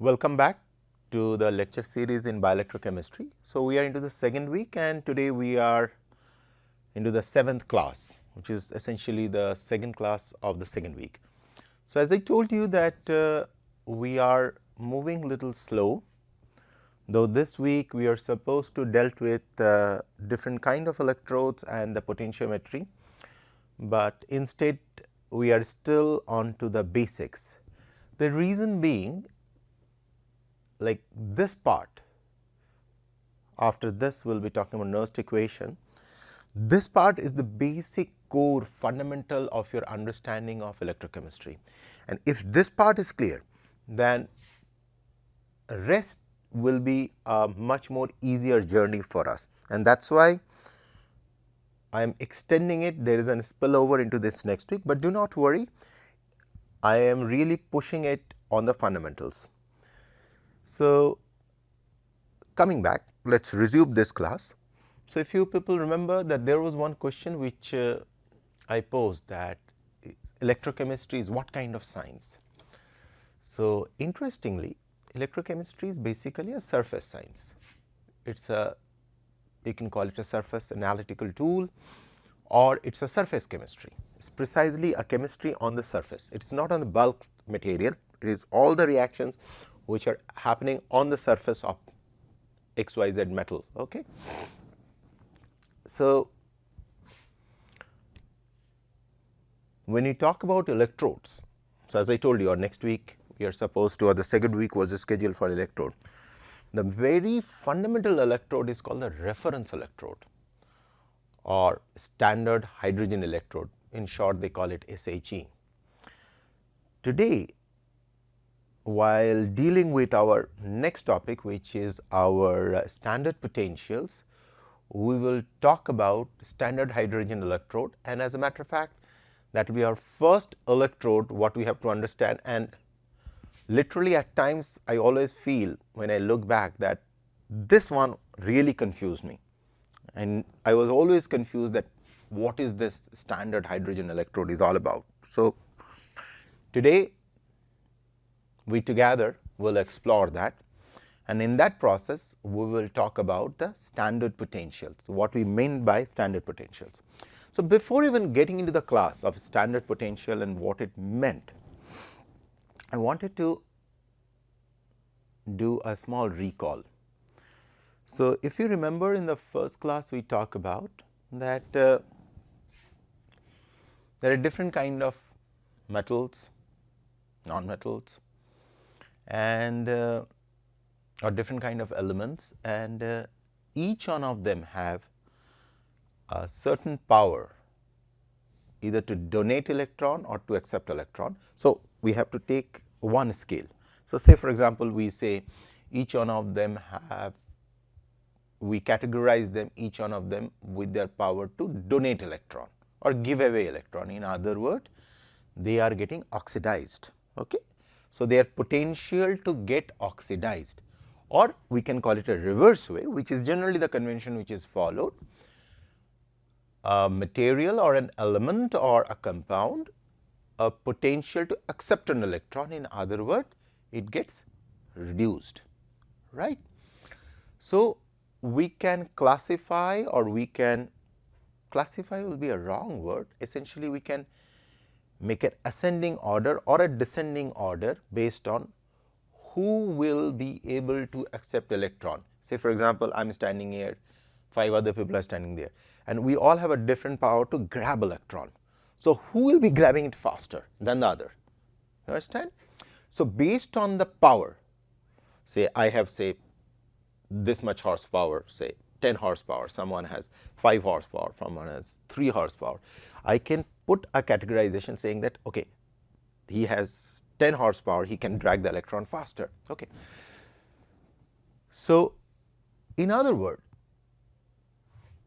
Welcome back to the lecture series in Bioelectrochemistry. So, we are into the second week and today we are into the 7th class, which is essentially the second class of the second week. So, as I told you that we are moving little slow, though this week we are supposed to dealt with different kind of electrodes and the potentiometry, but instead we are still on to the basics. The reason being, like this part, after this we will be talking about Nernst equation. This part is the basic core fundamental of your understanding of electrochemistry, and if this part is clear, then rest will be a much more easier journey for us, and that is why I am extending it. There is a spillover into this next week, but do not worry, I am really pushing it on the fundamentals. So, coming back, let us resume this class. So, if you people remember that there was one question which I posed, that electrochemistry is what kind of science? So, interestingly, electrochemistry is basically a surface science. It is a, you can call it a surface analytical tool, or it is a surface chemistry. It is precisely a chemistry on the surface. It is not on the bulk material, it is all the reactions which are happening on the surface of XYZ metal. Okay. So, when you talk about electrodes, so as I told you, or next week we are supposed to, or the second week was the schedule for electrode. The very fundamental electrode is called the reference electrode or standard hydrogen electrode. In short, they call it SHE. Today, while dealing with our next topic, which is our standard potentials, we will talk about standard hydrogen electrode, and as a matter of fact, that will be our first electrode what we have to understand. And literally at times I always feel when I look back that this one really confused me, and I was always confused that what is this standard hydrogen electrode is all about. So, today we together will explore that, and in that process we will talk about the standard potentials, what we mean by standard potentials. So, before even getting into the class of standard potential and what it meant, I wanted to do a small recall. So, if you remember in the first class we talked about that there are different kind of metals, non-metals, and or different kind of elements, and each one of them have a certain power either to donate electron or to accept electron. So, we have to take one scale. So, say for example, we say each one of them have, we categorize them, each one of them with their power to donate electron or give away electron. In other words, they are getting oxidized. Okay. So, their potential to get oxidized, or we can call it a reverse way, which is generally the convention which is followed. A material or an element or a compound, a potential to accept an electron, in other words, it gets reduced, right. So, we can classify, or we can classify will be a wrong word, essentially we can make an ascending order or a descending order based on who will be able to accept electron. Say for example, I am standing here, 5 other people are standing there, and we all have a different power to grab electron. So, who will be grabbing it faster than the other? You understand? So, based on the power, say I have say this much horsepower, say 10 horsepower, someone has 5 horsepower, someone has 3 horsepower, I can put a categorization saying that okay, he has 10 horsepower, he can drag the electron faster. Okay. So, in other words,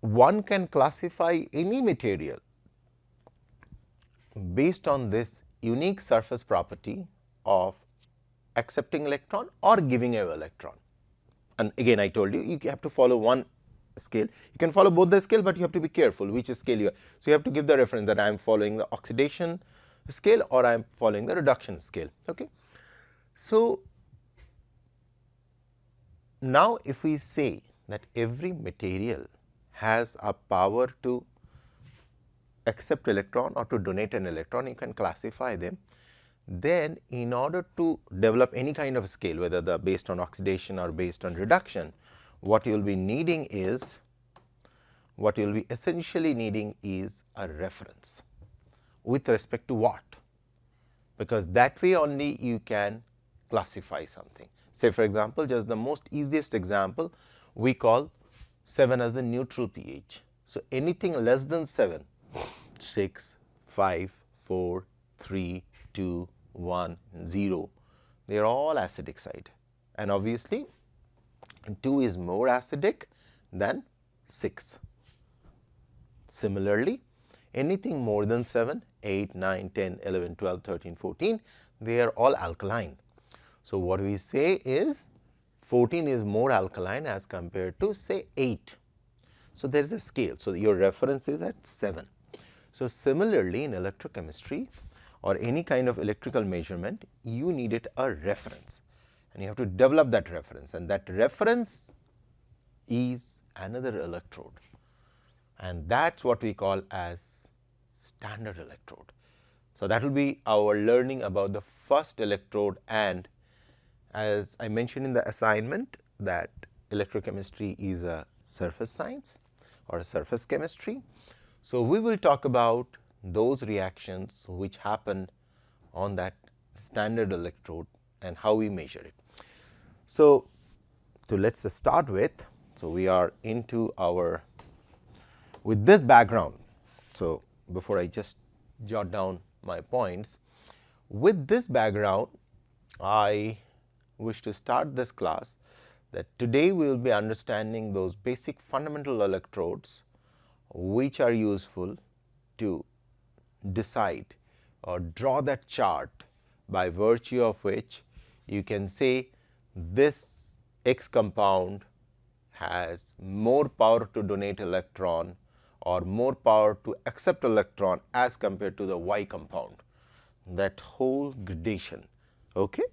one can classify any material based on this unique surface property of accepting electron or giving away electron. and again I told you, you have to follow one scale. You can follow both the scale, but you have to be careful which scale you are. So, you have to give the reference that I am following the oxidation scale or I am following the reduction scale. Okay. So, now if we say that every material has a power to accept electron or to donate an electron, you can classify them. Then in order to develop any kind of scale, whether the based on oxidation or based on reduction, what you will be needing is, what you will be essentially needing is a reference. With respect to what? Because that way only you can classify something. Say for example, just the most easiest example, we call 7 as the neutral pH. So, anything less than 7, 6, 5, 4, 3, 2, 1, 0, they are all acidic side, and obviously 2 is more acidic than 6. Similarly, anything more than 7, 8, 9, 10, 11, 12, 13, 14, they are all alkaline. So, what we say is 14 is more alkaline as compared to say 8. So, there is a scale. So, your reference is at 7. So, similarly in electrochemistry or any kind of electrical measurement, you needed a reference and you have to develop that reference, and that reference is another electrode, and that is what we call as standard electrode. So, that will be our learning about the first electrode, and as I mentioned in the assignment that electrochemistry is a surface science or a surface chemistry. So, we will talk about those reactions which happen on that standard electrode and how we measure it. So, let us start with, so we are into our, with this background. So, before I just jot down my points, with this background I wish to start this class, that today we will be understanding those basic fundamental electrodes which are useful to decide or draw that chart by virtue of which you can say this X compound has more power to donate electron or more power to accept electron as compared to the Y compound, that whole gradation. Okay.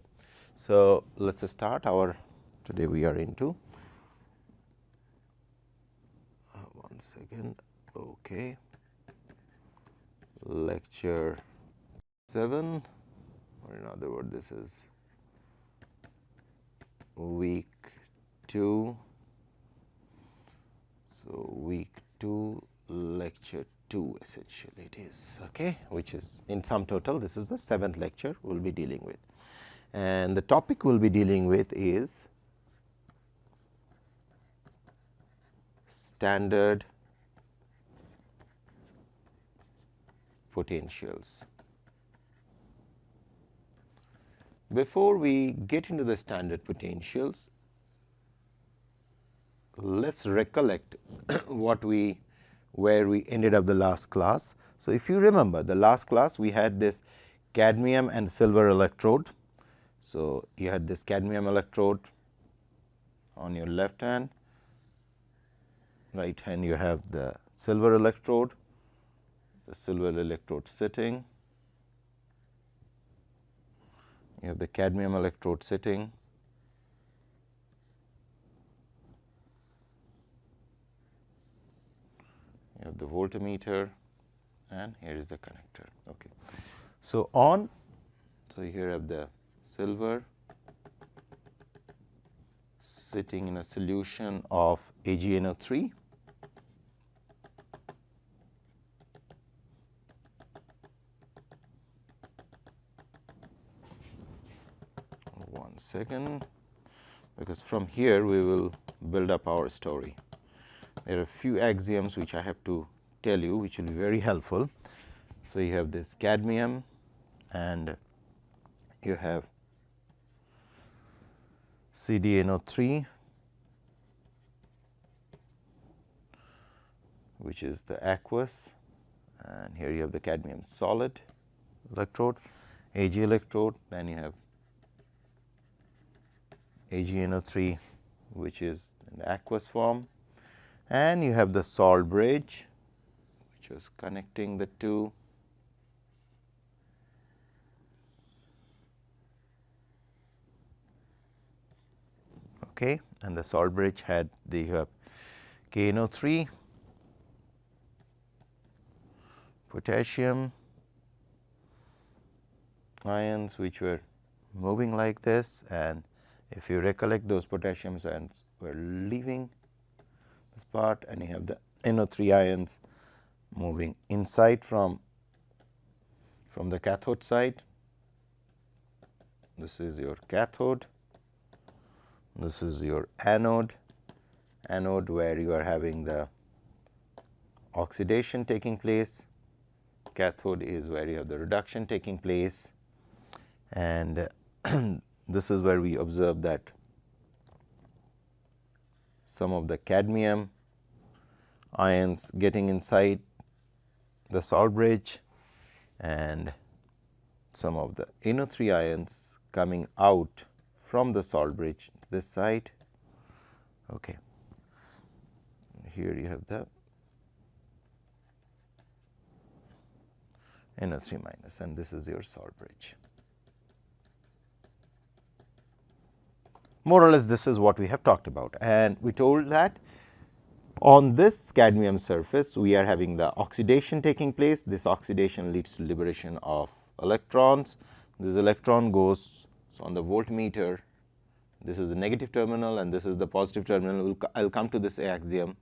So, let us start our, today we are into, one second, okay, lecture 7, or in other words this is week 2. So, week 2 lecture 2 essentially it is, okay, which is in sum total this is the 7th lecture we will be dealing with, and the topic we will be dealing with is standard potentials. Before we get into the standard potentials, let us recollect what we, where we ended up the last class. So, if you remember the last class we had this cadmium and silver electrode. So, you had this cadmium electrode on your left hand, right hand you have the silver electrode, the silver electrode sitting, you have the cadmium electrode sitting, you have the voltmeter, and here is the connector. Okay. So, so here you have the silver sitting in a solution of AgNO3, one second, because from here we will build up our story. There are a few axioms which I have to tell you which will be very helpful. So, you have this cadmium and you have CdNO3, which is the aqueous, and here you have the cadmium solid electrode, Ag electrode, then you have AgNO3 which is in the aqueous form, and you have the salt bridge which was connecting the two. Okay, and the salt bridge had the KNO3, potassium ions which were moving like this, and if you recollect, those potassium ions were leaving this part, and you have the NO3 ions moving inside from the cathode side. This is your cathode, this is your anode, where you are having the oxidation taking place, cathode is where you have the reduction taking place, and this is where we observe that some of the cadmium ions getting inside the salt bridge and some of the NO3 ions coming out from the salt bridge this side. Okay. Here you have the NO3 minus, and this is your salt bridge. More or less this is what we have talked about, and we told that on this cadmium surface we are having the oxidation taking place. This oxidation leads to liberation of electrons. This electron goes on the voltmeter. This is the negative terminal and this is the positive terminal. I will come to this axiom.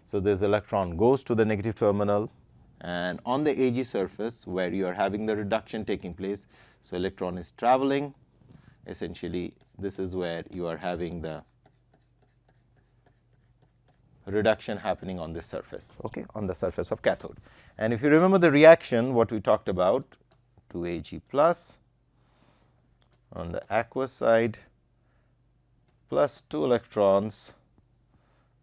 So, this electron goes to the negative terminal, and on the AG surface where you are having the reduction taking place. So, electron is traveling, essentially this is where you are having the reduction happening on this surface, okay, on the surface of cathode. And if you remember the reaction what we talked about, 2 Ag plus on the aqueous side plus 2 electrons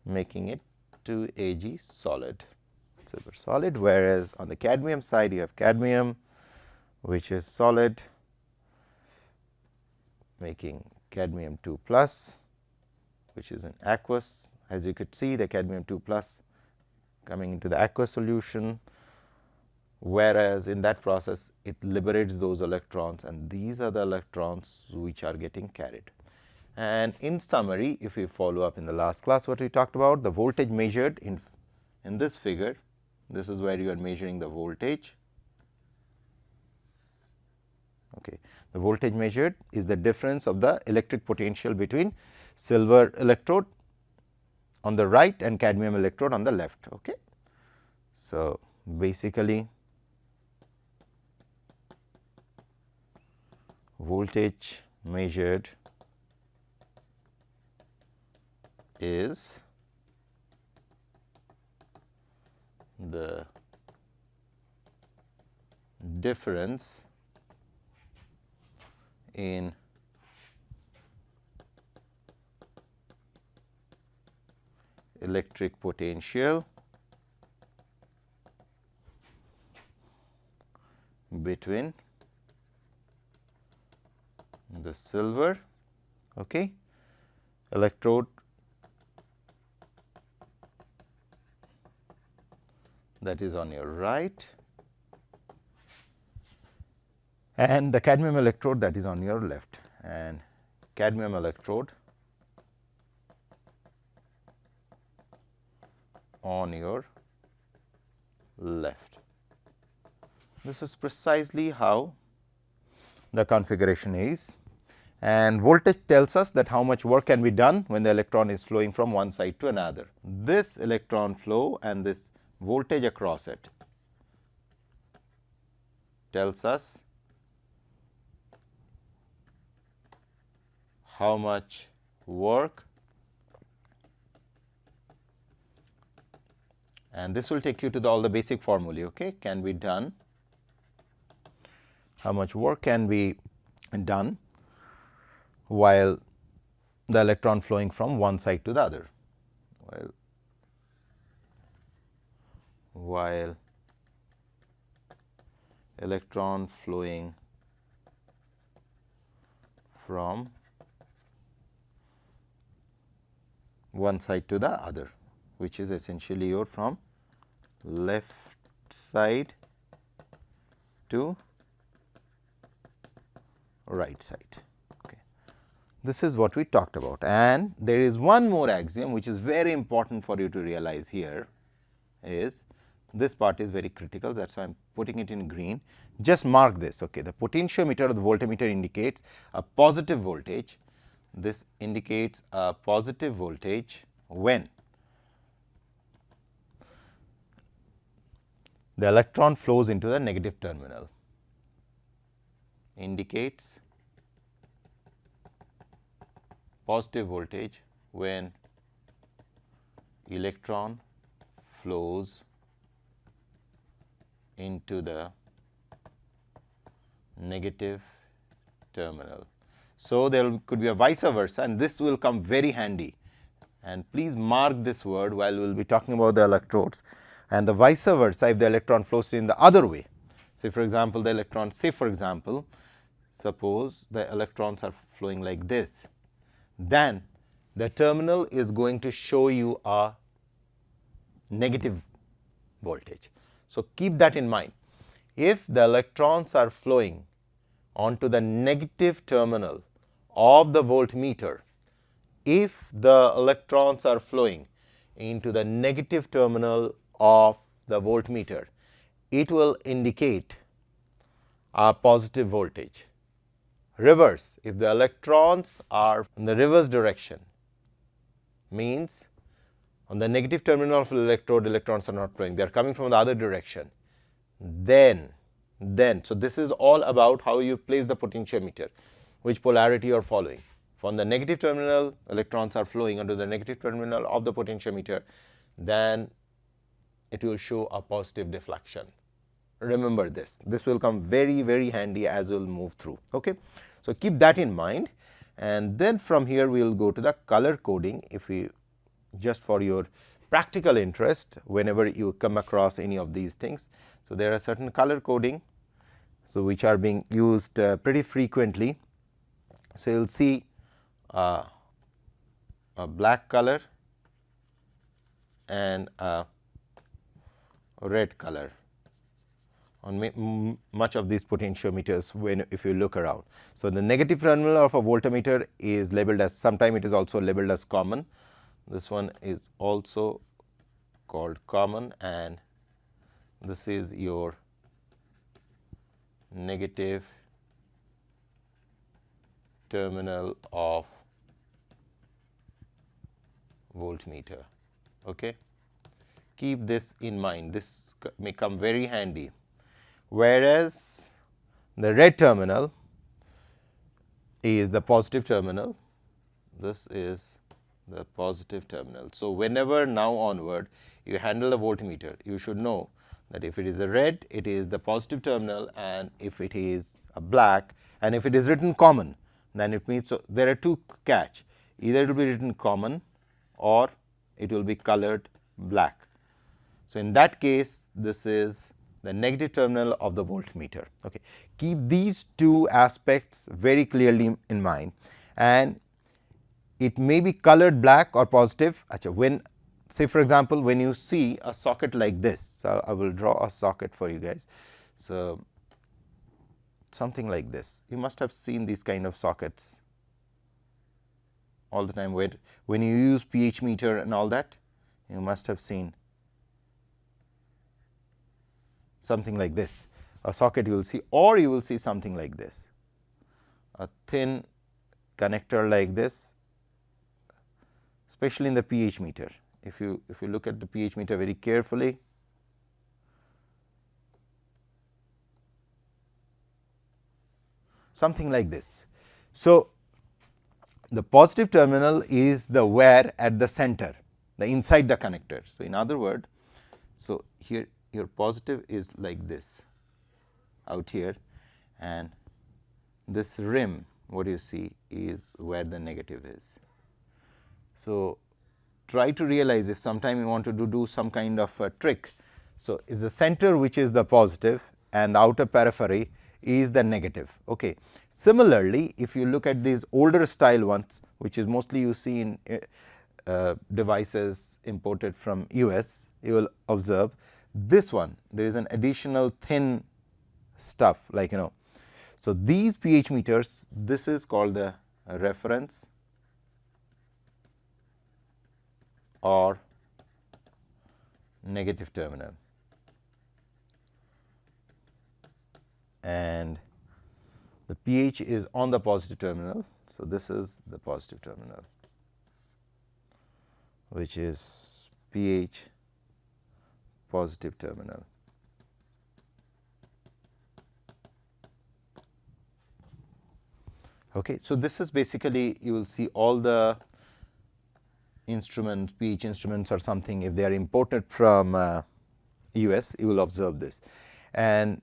making it 2 Ag solid, silver solid, whereas on the cadmium side you have cadmium which is solid making cadmium 2 plus which is in aqueous. As you could see, the cadmium 2 plus coming into the aqueous solution, whereas in that process it liberates those electrons, and these are the electrons which are getting carried. And in summary, if we follow up in the last class what we talked about, the voltage measured in this figure, this is where you are measuring the voltage. Okay. The voltage measured is the difference of the electric potential between silver electrode on the right and cadmium electrode on the left. Okay. So, basically voltage measured is the difference in electric potential between the silver electrode that is on your right and the cadmium electrode that is on your left, and cadmium electrode on your left. This is precisely how the configuration is, and voltage tells us that how much work can be done when the electron is flowing from one side to another. This electron flow and this voltage across it tells us how much work, and this will take you to all the basic formulae, okay, can be done, how much work can be done while the electron flowing from one side to the other. While electron flowing from one side to the other, which is essentially your from left side to right side. Okay. This is what we talked about, and there is one more axiom which is very important for you to realize here is this part is very critical, that is why I am putting it in green. Just mark this. Okay. The potentiometer or the voltmeter indicates a positive voltage. This indicates a positive voltage when the electron flows into the negative terminal. Indicates positive voltage when electron flows into the negative terminal. So, there could be a vice versa, and this will come very handy, and please mark this word while we will be talking about the electrodes. And the vice versa, if the electron flows in the other way, say for example, the electron, say for example, suppose the electrons are flowing like this, then the terminal is going to show you a negative voltage. So, keep that in mind. If the electrons are flowing onto the negative terminal of the voltmeter, if the electrons are flowing into the negative terminal of the voltmeter, it will indicate a positive voltage. Reverse, if the electrons are in the reverse direction, means on the negative terminal of the electrode, electrons are not flowing, they are coming from the other direction. Then, so this is all about how you place the potentiometer, which polarity you are following. From the negative terminal, electrons are flowing onto the negative terminal of the potentiometer, then it will show a positive deflection. Remember this. This will come very, very handy as we will move through. Okay. So, keep that in mind, and then from here we will go to the color coding. If we just for your practical interest, whenever you come across any of these things. So, there are certain color coding, so which are being used pretty frequently. So, you will see a black color and a red color on much of these potentiometers when if you look around. So, the negative terminal of a voltmeter is labeled as, sometime it is also labeled as common. This one is also called common, and this is your negative terminal of voltmeter. Okay. Keep this in mind, this may come very handy. Whereas the red terminal is the positive terminal, this is the positive terminal. So, whenever now onward you handle a voltmeter, you should know that if it is a red, it is the positive terminal, and if it is a black, and if it is written common, then it means, so there are two catch, either it will be written common or it will be colored black. So, in that case, this is the negative terminal of the voltmeter. Okay. Keep these two aspects very clearly in mind, and it may be colored black or positive. When, say for example, when you see a socket like this, so I will draw a socket for you guys. So, something like this, you must have seen these kind of sockets all the time when you use pH meter and all that, you must have seen something like this, a socket you will see, or you will see something like this, a thin connector like this, especially in the pH meter. If you look at the pH meter very carefully, something like this. So, the positive terminal is the where at the center, the inside the connector. So, in other word, so here your positive is like this out here, and this rim what you see is where the negative is. So, try to realize if sometime you want to do some kind of a trick. So, is the center which is the positive and the outer periphery is the negative. Okay. Similarly, if you look at these older style ones, which is mostly you see in devices imported from US, you will observe this one, there is an additional thin stuff, like, you know. So, these pH meters, this is called the reference or negative terminal, and the pH is on the positive terminal. So, this is the positive terminal, which is pH positive terminal. Okay. So, this is basically, you will see all the instruments, pH instruments or something, if they are imported from US, you will observe this. And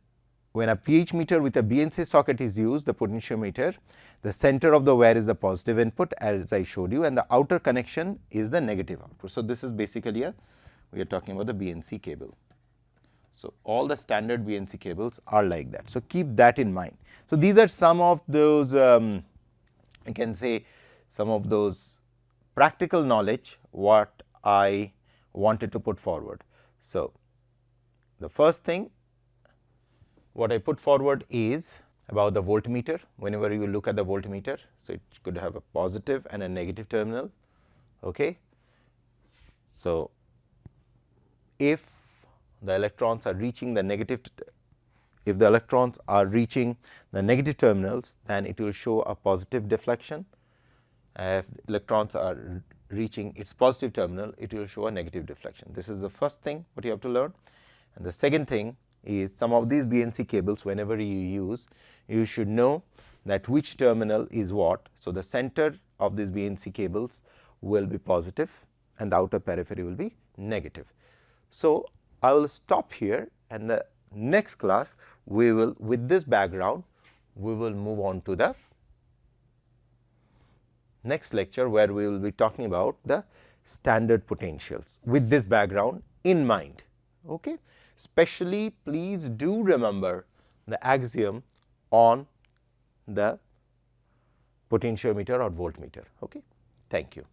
when a pH meter with a BNC socket is used, the potentiometer, the center of the wire is the positive input, as I showed you, and the outer connection is the negative output. So, this is basically we are talking about the BNC cable. So, all the standard BNC cables are like that. So, keep that in mind. So, these are some of those I can say some of those practical knowledge what I wanted to put forward. So, the first thing what I put forward is about the voltmeter. Whenever you look at the voltmeter, so it could have a positive and a negative terminal. Okay. So, if the electrons are reaching the negative, if the electrons are reaching the negative terminals, then it will show a positive deflection. If electrons are reaching its positive terminal, it will show a negative deflection. This is the first thing what you have to learn. And the second thing is, some of these BNC cables, whenever you use, you should know that which terminal is what. So, the center of these BNC cables will be positive and the outer periphery will be negative. So, I will stop here, and the next class we will, with this background, we will move on to the next lecture, where we will be talking about the standard potentials with this background in mind. Okay. Especially, please do remember the axiom on the potentiometer or voltmeter. Okay. Thank you.